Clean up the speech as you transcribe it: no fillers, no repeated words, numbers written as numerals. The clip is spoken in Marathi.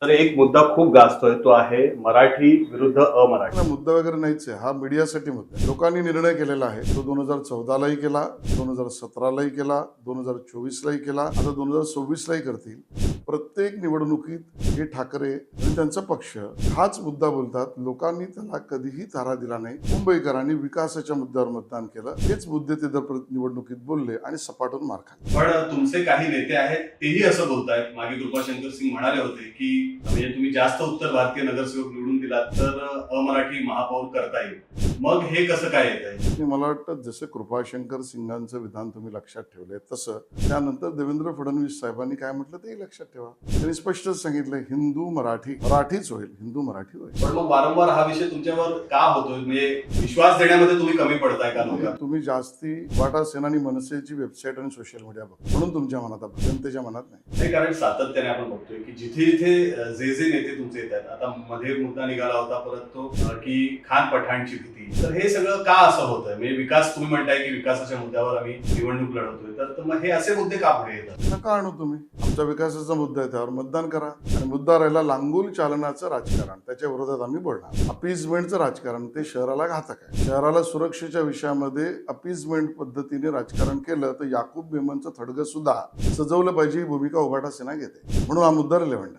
तर एक मुद्दा खूप गाजतोय तो आहे मराठी विरुद्ध अमराठी. हा मुद्दा वगैरे नाहीच आहे. हा मीडियासाठी मुद्दा आहे. लोकांनी निर्णय केलेला आहे. तो 2014लाही केला, 2017लाही केला, 2024लाही केला, आता 2026लाही करतील. प्रत्येक निवडणुकीत हे ठाकरे आणि त्यांचा पक्ष हाच मुद्दा बोलतात. लोकांनी त्याला कधीही थारा दिला नाही. मुंबईकरांनी विकासाच्या मुद्द्यावर मतदान केलं. हेच मुद्दे ते दर निवडणुकीत बोलले आणि सपाटून मार खाल्ले. पण तुमचे काही नेते आहेत तेही असं बोलतायत. मागे कृपाशंकर सिंग म्हणाले होते की म्हणजे तुम्ही जास्त उत्तर भारतीय नगरसेवक निवडून दिलात तर अमराठी महापौर करता येईल. मग हे कसं काय येत आहे? आणि मला वाटतं जसं कृपाशंकर सिंगांचं विधान तुम्ही लक्षात ठेवलंय तसं त्यानंतर देवेंद्र फडणवीस साहेबांनी काय म्हटलं तेही लक्षात ठेवा. त्यांनी स्पष्टच सांगितलं हिंदू मराठी मराठीच होईल, हिंदू मराठी होईल. पण मग वारंवार हा विषय तुमच्यावर का होतोय? म्हणजे विश्वास देण्यामध्ये तुम्ही कमी पडताय का लोकांना? तुम्ही जास्ती वाटा सेना आणि मनसेची वेबसाईट आणि सोशल मीडिया बघा म्हणून तुमच्या मनात आहे, जनतेच्या मनात नाही. नाही, कारण सातत्याने आपण बघतोय की जिथे जिथे जे नेते तुमचे येत आहेत, आता मध्ये मुद्दा निघाला होता परत तो की खान पठाणची भीती, तर हे सगळं का असं होतंय? म्हणजे विकास तुम्ही म्हणताय की विकासाच्या मुद्द्यावर आम्ही निवडणूक लढवतोय, तर मग हे असे मुद्दे का पुढे येतात? नका आणू तुम्ही. आमचा विकासाचा मुद्दा आहे त्यावर मतदान करा. आणि मुद्दा राहिला लांगुल चालनाचं राजकारण, त्याच्या विरोधात आम्ही बोलणार. अपीजमेंटचं राजकारण ते शहराला घातक आहे. शहराला सुरक्षेच्या विषयामध्ये अपीजमेंट पद्धतीने राजकारण केलं तर याकूब मेमनचं थडगं सुद्धा सजवलं पाहिजे ही भूमिका उभाटा सेना घेते. म्हणून हा मुद्दा रिलेव्हंट आहे.